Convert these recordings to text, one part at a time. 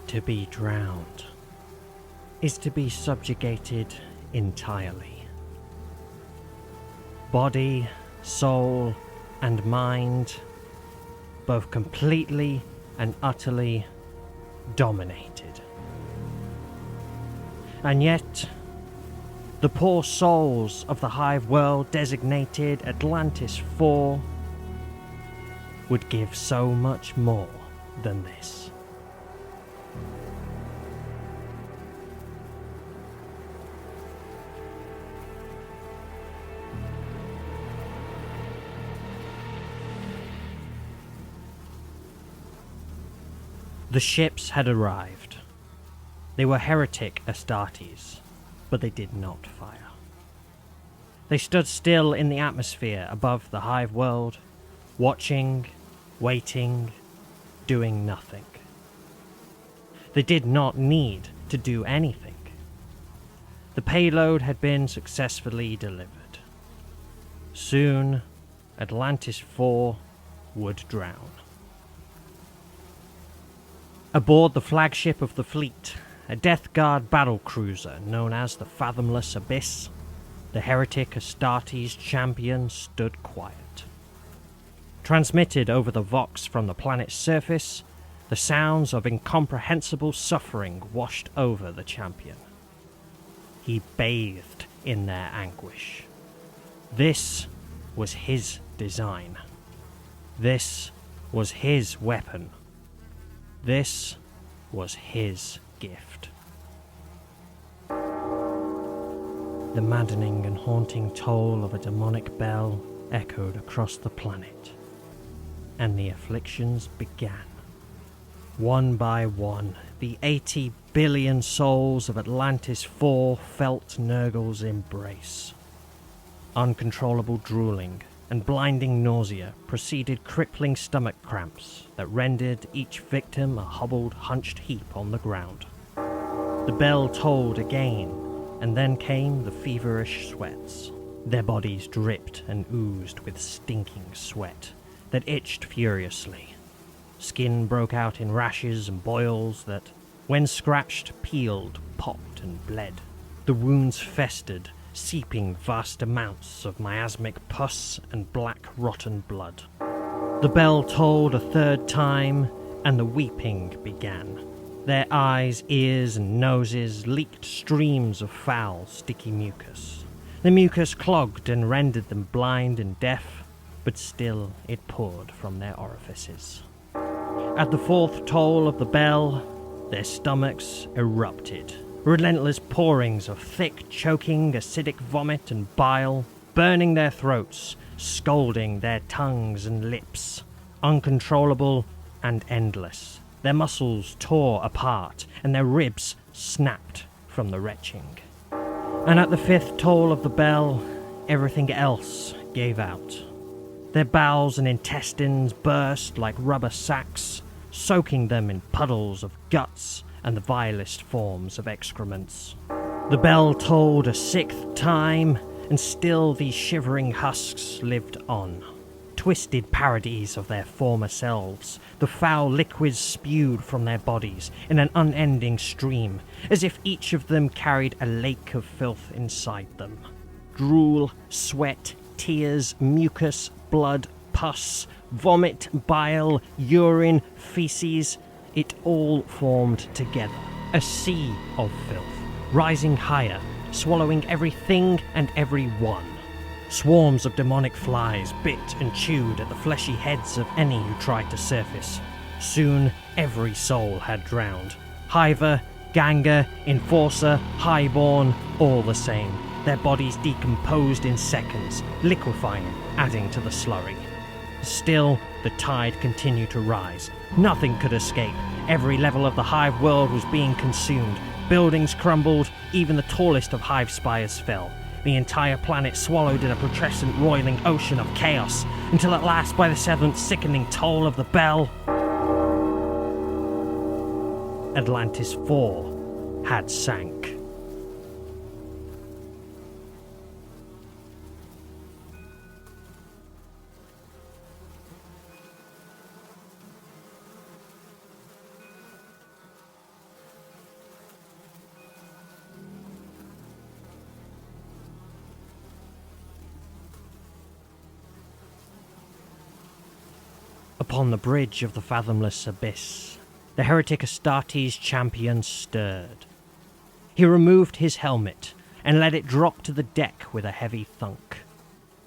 To be drowned is to be subjugated entirely. Body, soul, and mind, both completely and utterly dominated. And yet, the poor souls of the hive world designated Atlantis IV would give so much more than this. The ships had arrived. They were heretic Astartes, but they did not fire. They stood still in the atmosphere above the hive world, watching, waiting, doing nothing. They did not need to do anything. The payload had been successfully delivered. Soon, Atlantis IV would drown. Aboard the flagship of the fleet, a Death Guard battlecruiser known as the Fathomless Abyss, the heretic Astartes champion stood quiet. Transmitted over the Vox from the planet's surface, the sounds of incomprehensible suffering washed over the champion. He bathed in their anguish. This was his design. This was his weapon. This was his gift. The maddening and haunting toll of a demonic bell echoed across the planet, and the afflictions began. One by one, the 80 billion souls of Atlantis IV felt Nurgle's embrace. Uncontrollable drooling and blinding nausea preceded crippling stomach cramps that rendered each victim a hobbled, hunched heap on the ground. The bell tolled again, and then came the feverish sweats. Their bodies dripped and oozed with stinking sweat that itched furiously. Skin broke out in rashes and boils that, when scratched, peeled, popped, and bled. The wounds festered, seeping vast amounts of miasmic pus and black rotten blood. The bell tolled a third time, and the weeping began. Their eyes, ears, and noses leaked streams of foul, sticky mucus. The mucus clogged and rendered them blind and deaf, but still it poured from their orifices. At the fourth toll of the bell, their stomachs erupted. Relentless pourings of thick, choking, acidic vomit and bile, burning their throats, scalding their tongues and lips. Uncontrollable and endless. Their muscles tore apart, and their ribs snapped from the retching. And at the fifth toll of the bell, everything else gave out. Their bowels and intestines burst like rubber sacks, soaking them in puddles of guts and the vilest forms of excrements. The bell tolled a sixth time, and still these shivering husks lived on. Twisted parodies of their former selves, the foul liquids spewed from their bodies in an unending stream, as if each of them carried a lake of filth inside them. Drool, sweat, tears, mucus, blood, pus, vomit, bile, urine, feces, it all formed together. A sea of filth, rising higher, swallowing everything and everyone. Swarms of demonic flies bit and chewed at the fleshy heads of any who tried to surface. Soon, every soul had drowned. Hiver, Ganger, Enforcer, Highborn, all the same. Their bodies decomposed in seconds, liquefying, adding to the slurry. Still, the tide continued to rise. Nothing could escape. Every level of the hive world was being consumed. Buildings crumbled, even the tallest of hive spires fell. The entire planet swallowed in a putrescent, roiling ocean of chaos, until at last, by the seventh sickening toll of the bell, Atlantis IV had sank. Upon the bridge of the fathomless abyss, the heretic Astartes champion stirred. He removed his helmet and let it drop to the deck with a heavy thunk.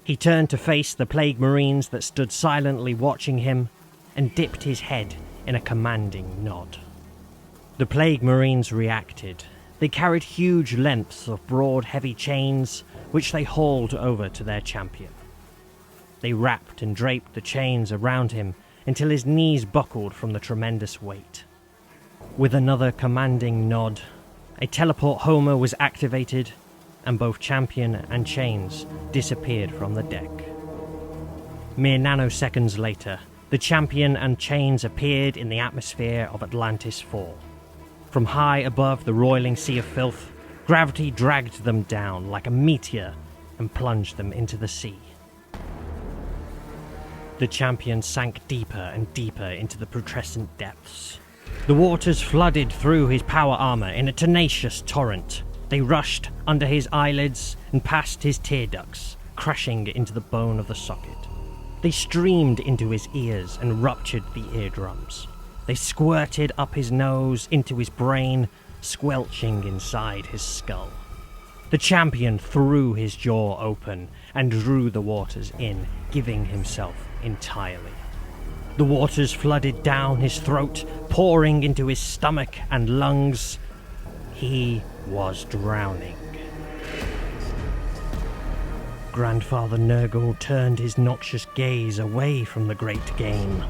He turned to face the plague marines that stood silently watching him and dipped his head in a commanding nod. The plague marines reacted. They carried huge lengths of broad, heavy chains which they hauled over to their champion. They wrapped and draped the chains around him until his knees buckled from the tremendous weight. With another commanding nod, a teleport homer was activated, and both champion and chains disappeared from the deck. Mere nanoseconds later, the champion and chains appeared in the atmosphere of Atlantis IV. From high above the roiling sea of filth, gravity dragged them down like a meteor and plunged them into the sea. The champion sank deeper and deeper into the putrescent depths. The waters flooded through his power armor in a tenacious torrent. They rushed under his eyelids and past his tear ducts, crashing into the bone of the socket. They streamed into his ears and ruptured the eardrums. They squirted up his nose into his brain, squelching inside his skull. The champion threw his jaw open and drew the waters in, giving himself entirely. The waters flooded down his throat, pouring into his stomach and lungs. He was drowning. Grandfather Nurgle turned his noxious gaze away from the great game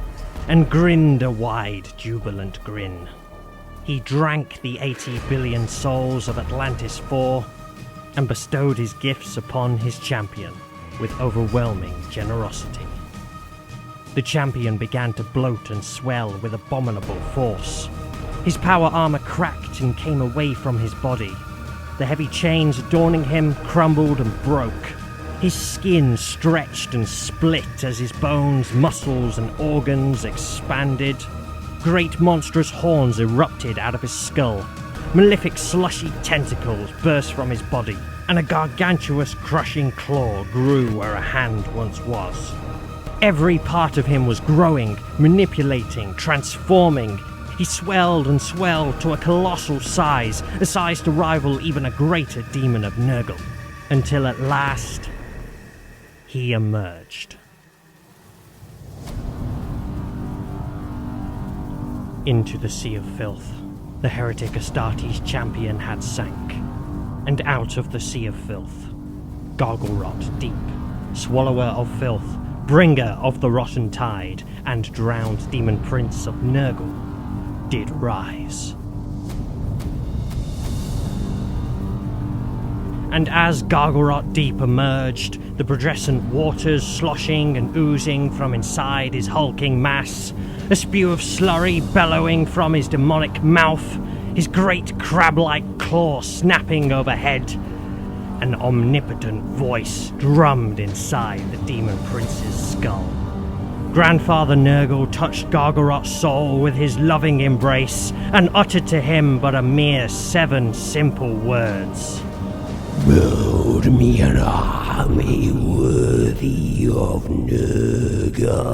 and grinned a wide, jubilant grin. He drank the 80 billion souls of Atlantis IV and bestowed his gifts upon his champion with overwhelming generosity. The champion began to bloat and swell with abominable force. His power armor cracked and came away from his body. The heavy chains adorning him crumbled and broke. His skin stretched and split as his bones, muscles, and organs expanded. Great monstrous horns erupted out of his skull. Malefic slushy tentacles burst from his body, and a gargantuous crushing claw grew where a hand once was. Every part of him was growing, manipulating, transforming. He swelled and swelled to a colossal size, a size to rival even a greater demon of Nurgle, until at last he emerged. Into the sea of filth, the heretic Astartes champion had sank, and out of the sea of filth, Garglerot Deep, swallower of filth, bringer of the rotten tide, and drowned demon prince of Nurgle, did rise. And as Gagarat Deep emerged, the putrescent waters sloshing and oozing from inside his hulking mass, a spew of slurry bellowing from his demonic mouth, his great crab-like claw snapping overhead, an omnipotent voice drummed inside the demon prince's skull. Grandfather Nurgle touched Gargarot's soul with his loving embrace and uttered to him but a mere 7 simple words. Build me an army worthy of Nurgle.